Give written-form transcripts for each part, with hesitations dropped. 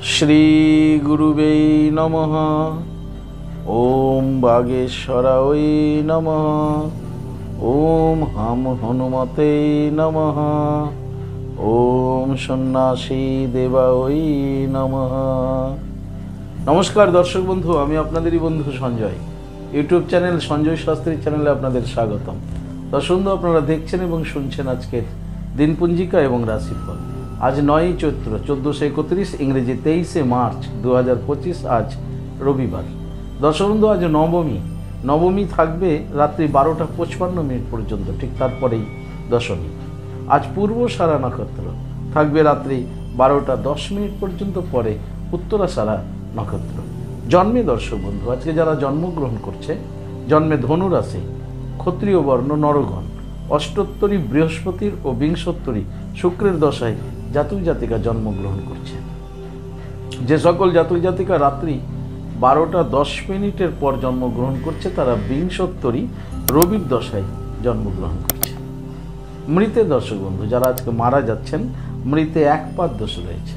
श्री गुरुवे नमः। ओम बागेश्वराय नमः। ओम हम हनुमते नमः। ओम सन्यासी देवाय नमः। नमस्कार दर्शक बंधु, आमी आपनादेरই बंधु सঞ্জয়। यूट्यूब चैनल सঞ্জয় शास्त्री चैनेले आपनादेर स्वागतम। दर्शक बंधु, आपनारा देखছেন এবং শুনছেন আজকের দিনপঞ্জিকা এবং রাশিফল। आज 9 चैत्र 1431 इंग्रेजी 23 मार्च 2025 आज रविवार। दर्शक बंधु, आज नवमी। नवमी থাকবে রাত্রি 12টা 55 মিনিট পর্যন্ত, ঠিক তারপরেই দশমী। आज পূর্বসারা নক্ষত্র থাকবে রাত্রি 12টা 10 মিনিট পর্যন্ত, পরে উত্তরাসারা নক্ষত্র। জন্মে দর্শক বন্ধু, আজকে যারা জন্মগ্রহণ করছে, জন্মে ধনু রাশি, ক্ষত্রিয় বর্ণ, নরগণ, অষ্টোত্তরী বৃহস্পতির ও বিংশোত্তরী শুক্রের দশায় জাতক জাতিকা জন্মগ্রহণ করছে। যে সকল জাতক জাতিকা রাত্রি 12টা 10 মিনিটের পর জন্মগ্রহণ করছে, তারা বিংশোত্তরী রবির দশায় জন্মগ্রহণ করছে। মৃতে দর্শক বন্ধু, যারা আজকে মারা যাচ্ছেন, মৃতে এক পাদ দোষ রয়েছে।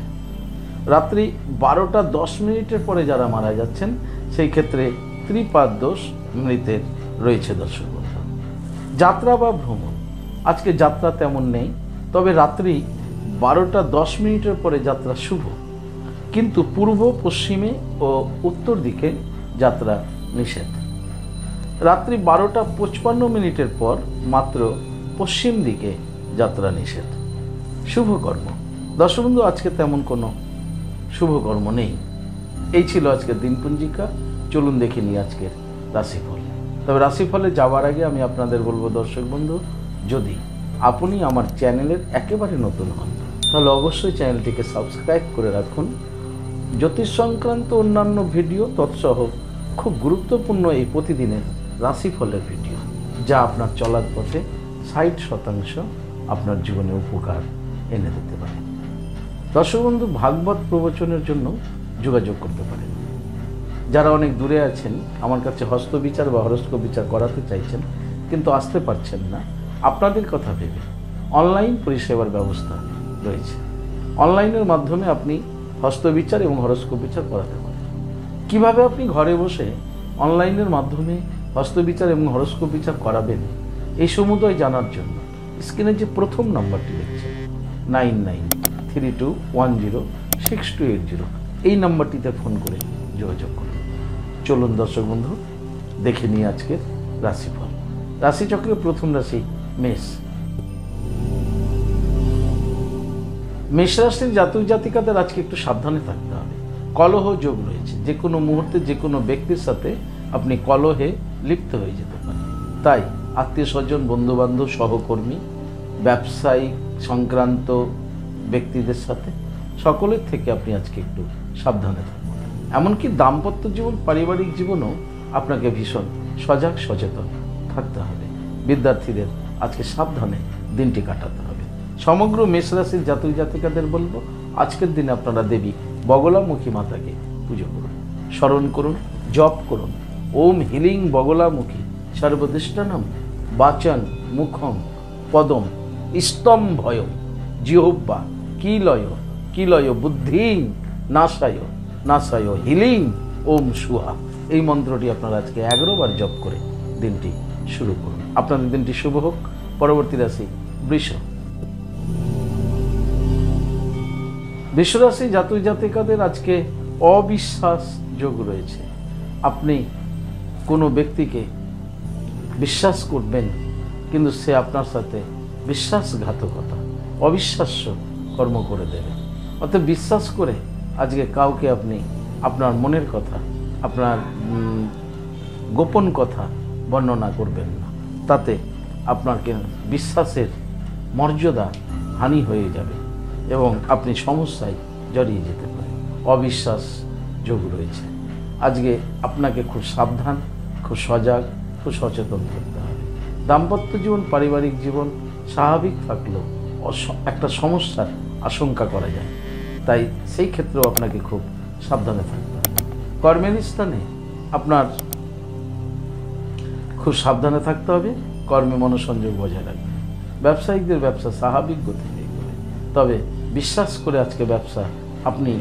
রাত্রি 12টা 10 মিনিটের পরে যারা মারা যাচ্ছেন, সেই ক্ষেত্রে ত্রিপাদ দোষ মৃতের রয়েছে। দর্শক বন্ধু, যাত্রা বা ভ্রমণ, আজকে যাত্রা তেমন নেই, তবে রাত্রি 12টা 10 মিনিটের পরে যাত্রা শুভ, কিন্তু পূর্ব, পশ্চিমে ও উত্তর দিকে যাত্রা নিষেধ। রাত্রি 12টা 55 মিনিটের পর মাত্র পশ্চিম দিকে যাত্রা নিষেধ। শুভকর্ম দর্শক বন্ধু, আজকে তেমন কোনো শুভকর্ম নেই। এই ছিল আজকের দিনপঞ্জিকা। চলুন দেখে নিই আজকের রাশিফল। তবে রাশিফলে যাওয়ার আগে আমি আপনাদের বলবো দর্শক বন্ধু, যদি আপনি আমার চ্যানেলের একেবারে নতুন হন, তাহলে অবশ্যই চ্যানেলটিকে সাবস্ক্রাইব করে রাখুন। জ্যোতিষ সংক্রান্ত অন্যান্য ভিডিও তৎসহ খুব গুরুত্বপূর্ণ এই প্রতিদিনের রাশিফলের ভিডিও, যা আপনার চলার পথে 60% আপনার জীবনে উপকার এনে দিতে পারে। দর্শক বন্ধু, ভাগবত প্রবচনের জন্য যোগাযোগ করতে পারেন। যারা অনেক দূরে আছেন, আমার কাছে হস্তবিচার বা হরস্কোপ বিচার করাতে চাইছেন কিন্তু আসতে পারছেন না, আপনাদের কথা ভেবে অনলাইন পরিষেবার ব্যবস্থা রয়েছে। অনলাইনের মাধ্যমে আপনি হস্তবিচার এবং হরস্কোপ বিচার করাতে পারেন। কিভাবে আপনি ঘরে বসে অনলাইনের মাধ্যমে হস্তবিচার এবং হরস্কোপ বিচার করাবেন, এই সমুদয় জানার জন্য স্ক্রিনে যে প্রথম নাম্বারটি দেখছেন 9932106280, এই নাম্বারটিতে ফোন করে যোগাযোগ করুন। চলুন দর্শক বন্ধু, দেখে নিই আজকের রাশিফল। রাশিচক্রের প্রথম রাশি মেষ। মেষ রাশির জাতক জাতিকাদের আজকে একটু সাবধানে থাকতে হবে। কলহ যোগ রয়েছে, যে কোনো মুহূর্তে যে কোনো ব্যক্তির সাথে আপনি কলহে লিপ্ত হয়ে যেতে পারেন। তাই আত্মীয় স্বজন, বন্ধুবান্ধব, সহকর্মী, ব্যবসায়িক সংক্রান্ত ব্যক্তিদের সাথে সকলের থেকে আপনি আজকে একটু সাবধানে থাকুন। এমনকি দাম্পত্য জীবন, পারিবারিক জীবনও আপনাকে ভীষণ সজাগ সচেতন থাকতে হবে। বিদ্যার্থীদের আজকে সাবধানে দিনটি কাটাতে হবে। সমগ্র মেষ রাশির জাতক জাতিকাদের বলবো, আজকের দিনে আপনারা দেবী বগলামুখী মাতাকে পুজো করুন, স্মরণ করুন, জপ করুন। ওম হিলিং বগলামুখী সর্বদিষ্টানম বাচন মুখম পদম স্তম্ভয় জিহ্বা কিলয় বুদ্ধিং নাশায় নাশায় হিলিং ওম সুহা। এই মন্ত্রটি আপনারা আজকে 11 বার জপ করে দিনটি শুরু করুন। আপনাদের দিনটি শুভ হোক। পরবর্তী রাশি বৃষ। বৃষরাশি জাতক জাতিকাদের আজকে অবিশ্বাস যোগ রয়েছে। আপনি কোনো ব্যক্তিকে বিশ্বাস করবেন, কিন্তু সে আপনার সাথে বিশ্বাসঘাতকতা, অবিশ্বাস্য কর্ম করে দেবে। অর্থাৎ বিশ্বাস করে আজকে কাউকে আপনি আপনার মনের কথা, আপনার গোপন কথা বর্ণনা করবেন না। তাতে আপনার বিশ্বাসের মর্যাদা হানি হয়ে যাবে এবং আপনি সমস্যায় জড়িয়ে যেতে পারেন। অবিশ্বাস যোগ রয়েছে। আজকে আপনাকে খুব সাবধান, খুব সজাগ, খুব সচেতন থাকতে হবে। দাম্পত্য জীবন, পারিবারিক জীবন স্বাভাবিক থাকলেও একটা সমস্যার আশঙ্কা করা যায়, তাই সেই ক্ষেত্রেও আপনাকে খুব সাবধানে থাকতে হবে। কর্মের স্থানে আপনার খুব সাবধানে থাকতে হবে, কর্মে মনোসংযোগ বজায় রাখবেন। ব্যবসায়িকদের ব্যবসা স্বাভাবিক গতি হয়ে যাবে, তবে বিশ্বাস করে আজকে ব্যবসা আপনি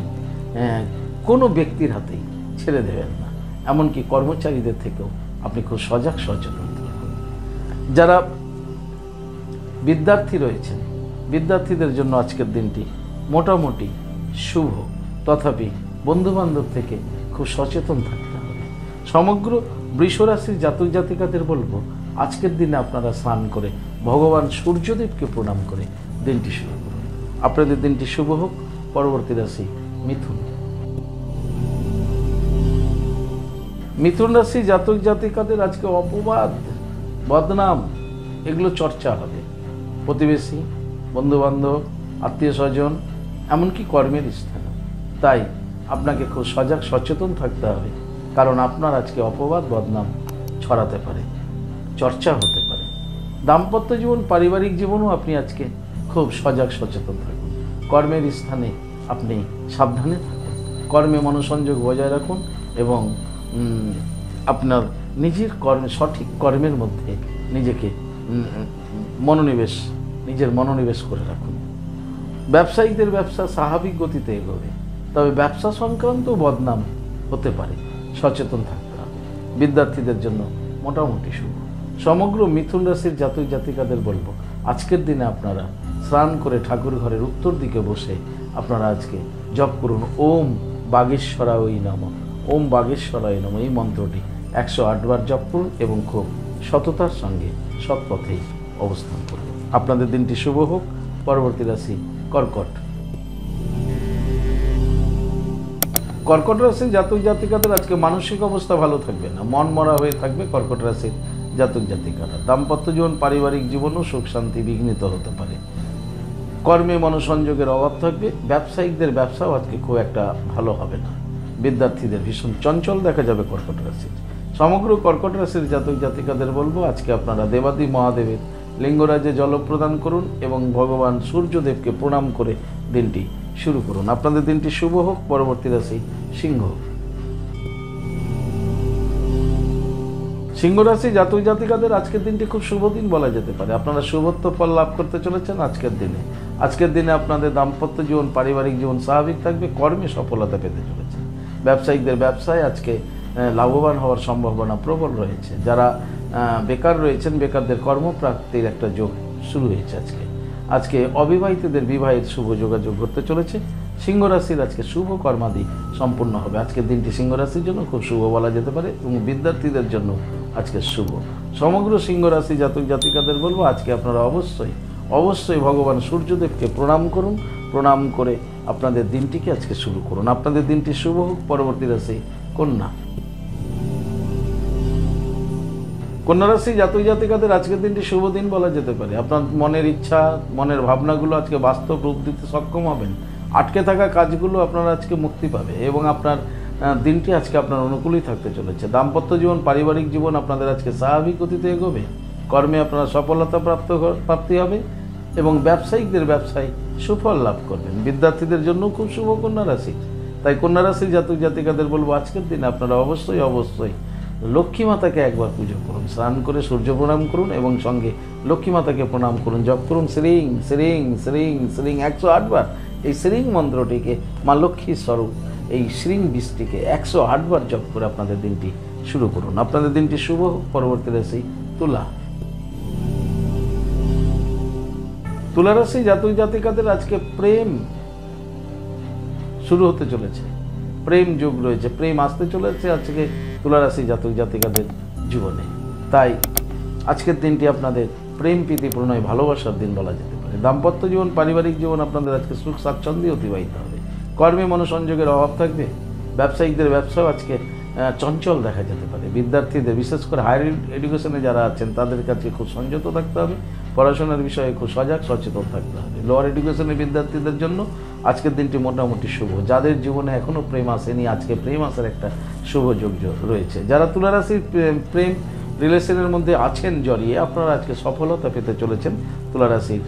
কোনো ব্যক্তির হাতেই ছেড়ে দেবেন না, এমনকি কর্মচারীদের থেকেও আপনি খুব সজাগ সচেতন থাকুন। যারা বিদ্যার্থী রয়েছেন, বিদ্যার্থীদের জন্য আজকের দিনটি মোটামুটি শুভ, তথাপি বন্ধুবান্ধব থেকে খুব সচেতন থাকতে হবে। সমগ্র বৃষরাশির জাতক জাতিকাদের বলবো, আজকের দিনে আপনারা স্নান করে ভগবান সূর্যদেবকে প্রণাম করে দিনটি শুরু করুন। আপনাদের দিনটি শুভ হোক। পরবর্তী রাশি মিথুন। মিথুন রাশি জাতক জাতিকাদের আজকে অপবাদ, বদনাম এগুলো চর্চা হবে। প্রতিবেশী, বন্ধুবান্ধব, আত্মীয় স্বজন, এমনকি কর্মের স্থানে। তাই আপনাকে খুব সজাগ সচেতন থাকতে হবে, কারণ আপনার আজকে অপবাদ বদনাম ছড়াতে পারে, চর্চা হতে পারে। দাম্পত্য জীবন, পারিবারিক জীবনও আপনি আজকে খুব সজাগ সচেতন থাকুন। কর্মের স্থানে আপনি সাবধানে থাকুন, কর্মে মনোসংযোগ বজায় রাখুন এবং আপনার নিজের সঠিক কর্মের মধ্যে নিজেকে নিজের মনোনিবেশ করে রাখুন। ব্যবসায়ীদের ব্যবসা স্বাভাবিক গতিতে এগোবে, তবে ব্যবসা সংক্রান্ত বদনাম হতে পারে, সচেতন থাকতে হবে। বিদ্যার্থীদের জন্য মোটামুটি শুভ। সমগ্র মিথুন রাশির জাতক জাতিকাদের বলবো, আজকের দিনে আপনারা স্নান করে ঠাকুর ঘরের উত্তর দিকে বসে আপনারা আজকে জপ করুন ওম বাগেশ্বরায় নমঃ। ওম বাগেশ্বরায় নমঃ এই মন্ত্রটি 108 বার জপ করুন এবং খুব সততার সঙ্গে সৎপথেই অবস্থান করুন। আপনাদের দিনটি শুভ হোক। পরবর্তী রাশি কর্কট। কর্কট রাশির জাতক জাতিকাদের আজকে মানসিক অবস্থা ভালো থাকবে না, মন মরা হয়ে থাকবে কর্কট রাশির জাতক জাতিকারা। দাম্পত্য জীবন, পারিবারিক জীবনও সুখ শান্তি বিঘ্নিত হতে পারে। কর্মে মনোসংযোগের অভাব থাকবে। ব্যবসায়িকদের ব্যবসাও আজকে খুব একটা ভালো হবে না। বিদ্যার্থীদের ভীষণ চঞ্চল দেখা যাবে কর্কট রাশির। সমগ্র কর্কট রাশির জাতক জাতিকাদের বলবো, আজকে আপনারা দেবাদি মহাদেবের লিঙ্গরাজে জল প্রদান করুন এবং ভগবান সূর্যদেবকে প্রণাম করে দিনটি শুরু করুন। আপনাদের দিনটি শুভ হোক। পরবর্তী রাশি সিংহ। সিংহ রাশি জাতক জাতিকাদের আজকের দিনটি খুব শুভ দিন বলা যেতে পারে। আপনারা শুভত্ব ফল লাভ করতে চলেছেন আজকের দিনে। আজকের দিনে আপনাদের দাম্পত্য জীবন, পারিবারিক জীবন স্বাভাবিক থাকবে। কর্মে সফলতা পেতে চলেছে। ব্যবসায়িকদের ব্যবসায় আজকে লাভবান হওয়ার সম্ভাবনা প্রবল রয়েছে। যারা বেকার রয়েছেন, বেকারদের কর্মপ্রাপ্তির একটা যোগ শুরু হয়েছে আজকে অবিবাহিতদের বিবাহের শুভ যোগাযোগ ঘটতে চলেছে। সিংহ রাশির আজকে শুভ কর্মাদি সম্পূর্ণ হবে। আজকের দিনটি সিংহ রাশির জন্য খুব শুভ বলা যেতে পারে এবং বিদ্যার্থীদের জন্য আজকে শুভ। সমগ্র সিংহ রাশি জাতক জাতিকাদের বলবো, আজকে আপনারা অবশ্যই ভগবান সূর্যদেবকে প্রণাম করুন। প্রণাম করে আপনাদের দিনটিকে আজকে শুরু করুন। আপনাদের দিনটি শুভ হোক। পরবর্তী রাশি কন্যা। কন্যা রাশি জাতক জাতিকাদের আজকের দিনটি শুভ দিন বলা যেতে পারে। আপনার মনের ইচ্ছা, মনের ভাবনাগুলো আজকে বাস্তব রূপ দিতে সক্ষম হবেন। আটকে থাকা কাজগুলো আপনারা আজকে মুক্তি পাবে এবং আপনার দিনটি আজকে আপনার অনুকূলেই থাকতে চলেছে। দাম্পত্য জীবন, পারিবারিক জীবন আপনাদের আজকে স্বাভাবিক গতিতে এগোবে। কর্মে আপনারা সফলতা প্রাপ্তি হবে এবং ব্যবসায়িকদের ব্যবসায় সুফল লাভ করবেন। বিদ্যার্থীদের জন্য খুব শুভ কন্যা রাশি। তাই কন্যা রাশির জাতক জাতিকাদের বলবো, আজকের দিনে আপনারা অবশ্যই লক্ষ্মী মাতাকে একবার পুজো করুন। স্নান করে সূর্য প্রণাম করুন এবং সঙ্গে লক্ষ্মী মাতাকে প্রণাম করুন। জপ করুন শ্রীং শ্রীং শ্রীং শ্রীং 108 বার। এই শ্রীং মন্ত্রটিকে মা লক্ষ্মীর স্বরূপ এই শ্রীং বীজটিকে 108 বার জপ করে আপনাদের দিনটি শুরু করুন। আপনাদের দিনটি শুভ হোক। পরবর্তী রাশি তুলা। তুলা রাশি জাতক জাতিকাদের আজকে প্রেম শুরু হতে চলেছে। প্রেম যোগ রয়েছে, প্রেম আসতে চলেছে আজকে তুলা রাশি জাতক জাতিকাদের জীবনে। তাই আজকের দিনটি আপনাদের প্রেম প্রীতি প্রণয় ভালোবাসার দিন বলা যেতে পারে। দাম্পত্য জীবন, পারিবারিক জীবন আপনাদের আজকে সুখ স্বাচ্ছন্দ্যে অতিবাহিত হবে। কর্মে মনোসংযোগের অভাব থাকবে। ব্যবসায়িকদের ব্যবসাও আজকে চঞ্চল দেখা যেতে পারে। বিদ্যার্থীদের, বিশেষ করে হায়ার এডুকেশনে যারা আছেন তাদের কাছে খুব সংযত থাকতে হবে। পড়াশোনার বিষয়ে খুব সজাগ সচেতন থাকতে হবে। লোয়ার এডুকেশনের বিদ্যার্থীদের জন্য আজকের দিনটি মোটামুটি শুভ। যাদের জীবনে এখনও প্রেম আসেনি, আজকে প্রেম আসার একটা শুভ যোগ রয়েছে। যারা তুলা রাশির প্রেম রিলেশনের মধ্যে আছেন জড়িয়ে, আপনারা আজকে সফলতা পেতে চলেছেন। তুলা রাশির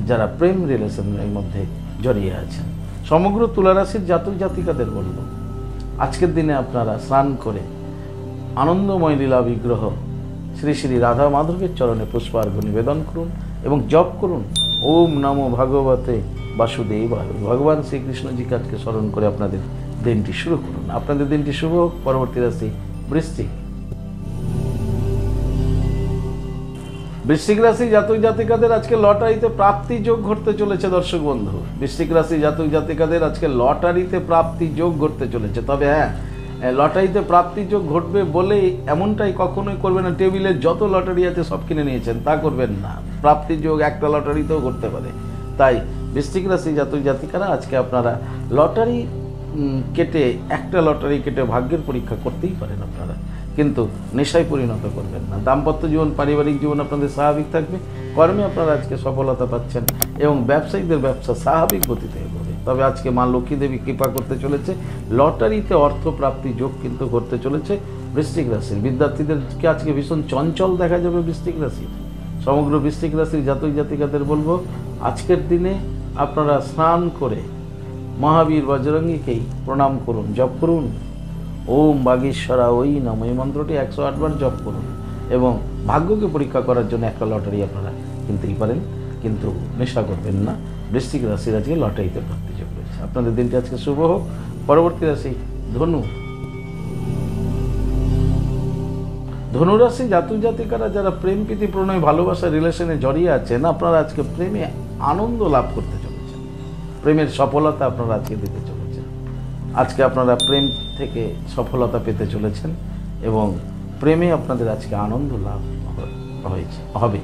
যারা প্রেম রিলেশনের মধ্যে জড়িয়ে আছেন, সমগ্র তুলা রাশির জাতক জাতিকাদের বলব, আজকের দিনে আপনারা স্নান করে আনন্দময় লীলা বিগ্রহ শ্রী শ্রী রাধা মাধবের চরণে পুষ্পার্ঘ নিবেদন করুন এবং জপ করুন ওম নমো ভগবতে বাসুদেবায়। ভগবান শ্রীকৃষ্ণজিকে আজকে স্মরণ করে আপনাদের দিনটি শুরু করুন। আপনাদের দিনটি শুভ হোক। পরবর্তী রাশি বৃশ্চিক। বৃশ্চিক রাশি জাতক জাতিকাদের আজকে লটারিতে প্রাপ্তি যোগ ঘটতে চলেছে। দর্শক বন্ধু, বৃশ্চিক রাশি জাতক জাতিকাদের আজকে লটারিতে প্রাপ্তি যোগ ঘটতে চলেছে। তবে হ্যাঁ, লটারিতে প্রাপ্তি যোগ ঘটবে বলে এমনটাই কখনোই করবেন না টেবিলে যত লটারি আছে সব কিনে নিয়েছেন, তা করবেন না। প্রাপ্তি যোগ একটা লটারিতেও ঘটতে পারে। তাই বৃশ্চিক রাশি জাতক জাতিকারা আজকে আপনারা লটারি কেটে, একটা লটারি কেটে ভাগ্যের পরীক্ষা করতেই পারেন আপনারা, কিন্তু নেশায় পরিণত করবেন না। দাম্পত্য জীবন, পারিবারিক জীবন আপনাদের স্বাভাবিক থাকবে। কর্মে আপনারা আজকে সফলতা পাচ্ছেন এবং ব্যবসায়ীদের ব্যবসা স্বাভাবিক গতিতে এগোবে। তবে আজকে মা লক্ষ্মী দেবী কৃপা করতে চলেছে। লটারিতে অর্থ প্রাপ্তি যোগ কিন্তু করতে চলেছে বৃশ্চিক রাশির বিদ্যার্থীদেরকে আজকে ভীষণ চঞ্চল দেখা যাবে বৃশ্চিক রাশির। সমগ্র বৃশ্চিক রাশির জাতক জাতিকাদের বলবো, আজকের দিনে আপনারা স্নান করে মহাবীর বজরঙ্গীকেই প্রণাম করুন, জপ করুন ওম বাগেশ্বরা ওই নমঃ। এই মন্ত্রটি 108 বার জপ করুন এবং ভাগ্যকে পরীক্ষা করার জন্য একটা লটারি আপনারা কিনতেই পারেন, কিন্তু নেশা করবেন না। বৃশ্চিক রাশির আজকে লটারিতে প্রাপ্তি যোগ রয়েছে। আপনাদের দিনটি আজকে শুভ হোক। পরবর্তী রাশি ধনু। ধনুরাশি জাতক জাতিকারা যারা প্রেম প্রীতি প্রণয় ভালোবাসা রিলেশনে জড়িয়ে আছেন, আপনারা আজকে প্রেমে আনন্দ লাভ করতে চলেছেন। প্রেমের সফলতা আপনারা আজকে দিতে চলেছেন। আজকে আপনারা প্রেম থেকে সফলতা পেতে চলেছেন এবং প্রেমে আপনাদের আজকে আনন্দ লাভ হবে।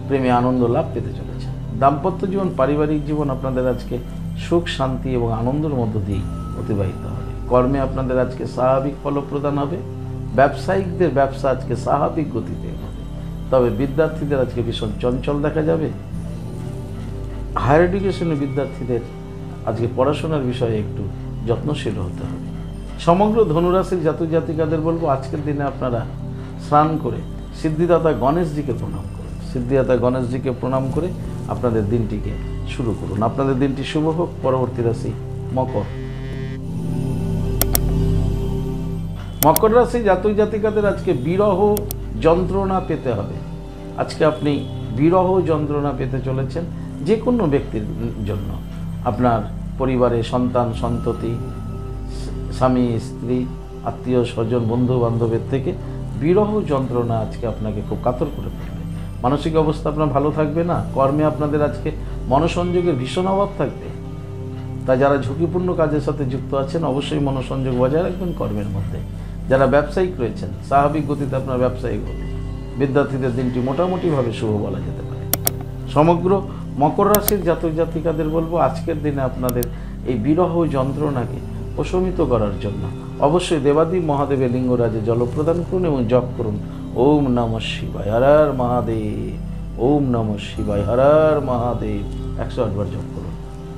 প্রেমে আনন্দ লাভ পেতে চলেছেন। দাম্পত্য জীবন, পারিবারিক জীবন আপনাদের আজকে সুখ শান্তি এবং আনন্দের মধ্য দিয়েই অতিবাহিত হবে। কর্মে আপনাদের আজকে স্বাভাবিক ফলপ্রদান হবে। ব্যবসায়িকদের ব্যবসা আজকে স্বাভাবিক গতিতে হবে। তবে বিদ্যার্থীদের আজকে ভীষণ চঞ্চল দেখা যাবে। হায়ার এডুকেশনের বিদ্যার্থীদের আজকে পড়াশোনার বিষয়ে একটু যত্নশীল হতে হবে। সমগ্র ধনুরাশির জাতক জাতিকাদের বলবো, আজকের দিনে আপনারা স্নান করে সিদ্ধিদাতা গণেশজিকে প্রণাম করুন। সিদ্ধিদাতা গণেশজিকে প্রণাম করে আপনাদের দিনটিকে শুরু করুন। আপনাদের দিনটি শুভ হোক। পরবর্তী রাশি মকর। মকর রাশি জাতক জাতিকাদের আজকে বিরহ যন্ত্রণা পেতে হবে। আজকে আপনি বিরহ যন্ত্রণা পেতে চলেছেন যে কোনো ব্যক্তির জন্য। আপনার পরিবারে সন্তান সন্ততি, স্বামী স্ত্রী, আত্মীয় স্বজন, বন্ধু বান্ধবের থেকে বিরহ যন্ত্রণা আজকে আপনাকে খুব কাতর করে ফেলবে। মানসিক অবস্থা আপনার ভালো থাকবে না। কর্মে আপনাদের আজকে মনোসংযোগের ভীষণ অভাব থাকবে। তাই যারা ঝুঁকিপূর্ণ কাজের সাথে যুক্ত আছেন অবশ্যই মনোসংযোগ বজায় রাখবেন কর্মের মধ্যে। যারা ব্যবসায়িক রয়েছেন স্বাভাবিক গতিতে আপনার ব্যবসায়িক হবে। বিদ্যার্থীদের দিনটি মোটামুটিভাবে শুভ বলা যেতে পারে। সমগ্র মকর রাশির জাতক জাতিকাদের বলবো, আজকের দিনে আপনাদের এই বিরহ যন্ত্রণাকে প্রশমিত করার জন্য অবশ্যই দেবাদিদেব মহাদেবের লিঙ্গরাজে জল প্রদান করুন এবং জপ করুন ওম নমঃ শিবায় হর হর মহাদেব, ওম নমঃ শিবায় হর হর মহাদেব। 108 বার জপ করুন।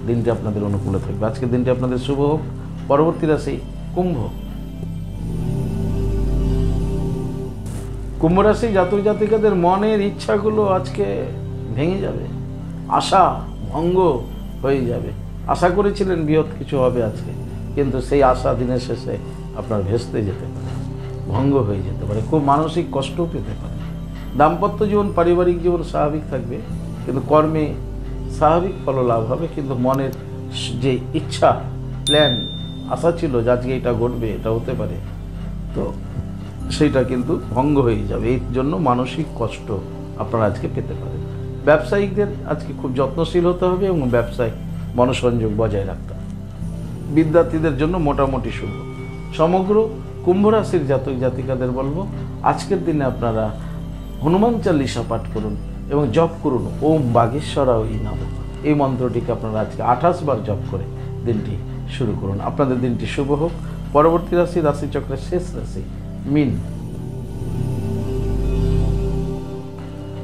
দিনটি আপনাদের অনুকূলে থাকবে। আজকের দিনটি আপনাদের শুভ হোক। পরবর্তী রাশি কুম্ভ। কুম্ভ রাশি জাতক জাতিকাদের মনের ইচ্ছাগুলো আজকে ভেঙে যাবে। আশা ভঙ্গ হয়ে যাবে। আশা করেছিলেন বৃহৎ কিছু হবে আজকে, কিন্তু সেই আশা দিনের শেষে আপনার ভেস্তে যেতে পারে, ভঙ্গ হয়ে যেতে পারে, খুব মানসিক কষ্টও পেতে পারে। দাম্পত্য জীবন, পারিবারিক জীবন স্বাভাবিক থাকবে, কিন্তু কর্মে স্বাভাবিক ফল লাভ হবে। কিন্তু মনের যে ইচ্ছা, প্ল্যান, আশা ছিল যে আজকে এটা ঘটবে, এটা হতে পারে, তো সেইটা কিন্তু ভঙ্গ হয়ে যাবে। এই জন্য মানসিক কষ্ট আপনারা আজকে পেতে পারেন। ব্যবসায়িকদের আজকে খুব যত্নশীল হতে হবে এবং ব্যবসায় মনোসংযোগ বজায় রাখতে হবে। বিদ্যার্থীদের জন্য মোটামুটি শুভ। সমগ্র কুম্ভ রাশির জাতক জাতিকাদের বলবো, আজকের দিনে আপনারা হনুমান চালিসা পাঠ করুন এবং জপ করুন ওম বাগেশ্বরা ওই নমঃ। এই মন্ত্রটিকে আপনারা আজকে 28 বার জপ করে দিনটি শুরু করুন। আপনাদের দিনটি শুভ হোক। পরবর্তী রাশি রাশিচক্রের শেষ রাশি মীন।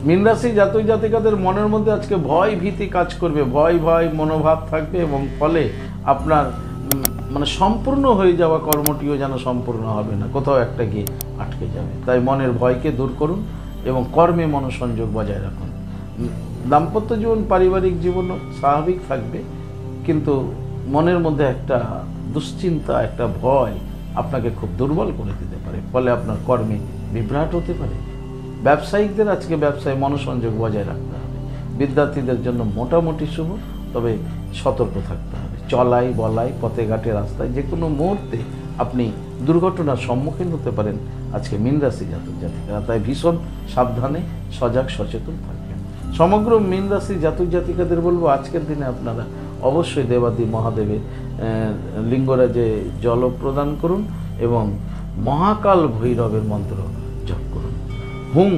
মীন রাশি জাতক জাতিকাদের মনের মধ্যে আজকে ভয় ভীতি কাজ করবে। ভয় ভয় মনোভাব থাকবে এবং ফলে আপনার সম্পূর্ণ হয়ে যাওয়া কর্মটিও যেন সম্পূর্ণ হবে না, কোথাও একটা গিয়ে আটকে যাবে। তাই মনের ভয়কে দূর করুন এবং কর্মে মনোসংযোগ বজায় রাখুন। দাম্পত্য জীবন, পারিবারিক জীবনও স্বাভাবিক থাকবে, কিন্তু মনের মধ্যে একটা দুশ্চিন্তা, একটা ভয় আপনাকে খুব দুর্বল করে দিতে পারে। ফলে আপনার কর্মে বিভ্রাট হতে পারে। ব্যবসায়িকদের আজকে ব্যবসায় মনোসংযোগ বজায় রাখতে হবে। বিদ্যার্থীদের জন্য মোটামুটি শুভ, তবে সতর্ক থাকতে হবে। চলাই বলাই পথে ঘাটে রাস্তায় যে কোনো মুহূর্তে আপনি দুর্ঘটনার সম্মুখীন হতে পারেন আজকে মীন রাশি জাতক জাতিকারা। তাই ভীষণ সাবধানে সজাগ সচেতন থাকবেন। সমগ্র মীন রাশি জাতক জাতিকাদের বলবো আজকের দিনে আপনারা অবশ্যই দেবাদি মহাদেবের লিঙ্গরাজে জল প্রদান করুন এবং মহাকাল ভৈরবের মন্ত্র জপ করুন। হুং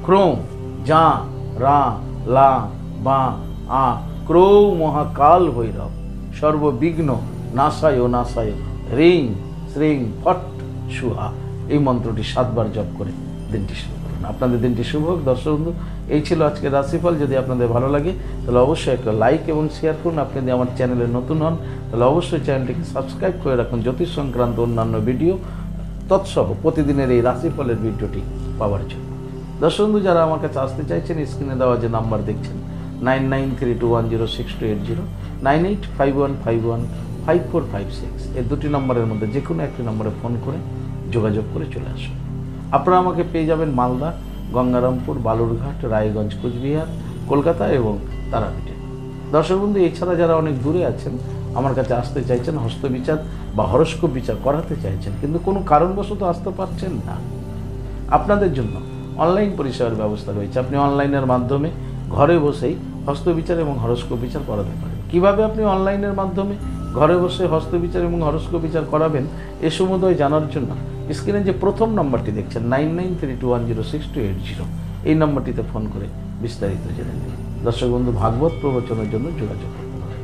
ক্রোম যা রা লা বা আ ক্রৌ মহাকাল ভৈরব সর্ববিঘ্ন নাশায় ও নাশায় রিং শ্রিং ফট সুহা এই মন্ত্রটি 7 বার জপ করে দিনটি শুরু করুন। আপনাদের দিনটি শুভ হোক। দর্শক বন্ধু, এই ছিল আজকের রাশিফল। যদি আপনাদের ভালো লাগে তাহলে অবশ্যই একটা লাইক এবং শেয়ার করুন। আপনি যদি আমার চ্যানেলে নতুন হন তাহলে অবশ্যই চ্যানেলটিকে সাবস্ক্রাইব করে রাখুন জ্যোতিষ সংক্রান্ত অন্যান্য ভিডিও তৎসহ প্রতিদিনের এই রাশিফলের ভিডিওটি পাওয়ার জন্য। দর্শক বন্ধু, যারা আমার কাছে আসতে চাইছেন স্ক্রিনে দেওয়া যে নাম্বার দেখছেন 9932106280 9851515456 এই দুটি নম্বরের মধ্যে যে কোনো একটি নম্বরে ফোন করে যোগাযোগ করে চলে আসুন। আপনারা আমাকে পেয়ে যাবেন মালদা, গঙ্গারামপুর, বালুরঘাট, রায়গঞ্জ, কোচবিহার, কলকাতা এবং তারাপীঠে। দর্শক বন্ধু, এছাড়া যারা অনেক দূরে আছেন আমার কাছে আসতে চাইছেন, হস্তবিচার বা হরস্কোপ বিচার করাতে চাইছেন কিন্তু কোনো কারণবশত আসতে পারছেন না, আপনাদের জন্য অনলাইন পরিষেবার ব্যবস্থা রয়েছে। আপনি অনলাইনের মাধ্যমে ঘরে বসেই হস্তবিচার এবং হরস্কোপ বিচার করাতে পারেন। কিভাবে আপনি অনলাইনের মাধ্যমে ঘরে বসে হস্তবিচার এবং হরস্কোপ বিচার করাবেন এ সমুদয় জানার জন্য স্ক্রিনে যে প্রথম নম্বরটি দেখছেন 9932106280 এই নম্বরটিতে ফোন করে বিস্তারিত জেনে নিন। দর্শক বন্ধু, ভাগবত প্রবচনের জন্য যোগাযোগ করতে পারেন।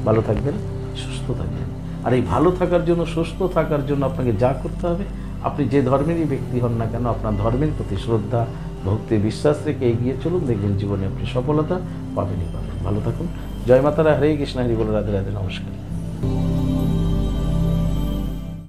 ভালো থাকবেন, সুস্থ থাকবেন। আর এই ভালো থাকার জন্য, সুস্থ থাকার জন্য আপনাকে যা করতে হবে, আপনি যে ধর্মেরই ব্যক্তি হন না কেন আপনার ধর্মের প্রতি শ্রদ্ধা, ভক্তি, বিশ্বাস রেখে এগিয়ে চলুন। দেখবেন জীবনে আপনি সফলতা পাবেনই পাবেন। ভালো থাকুন। জয় মাতারা, হরে কৃষ্ণ, হরি বল, রাধে রাধে, নমস্কার।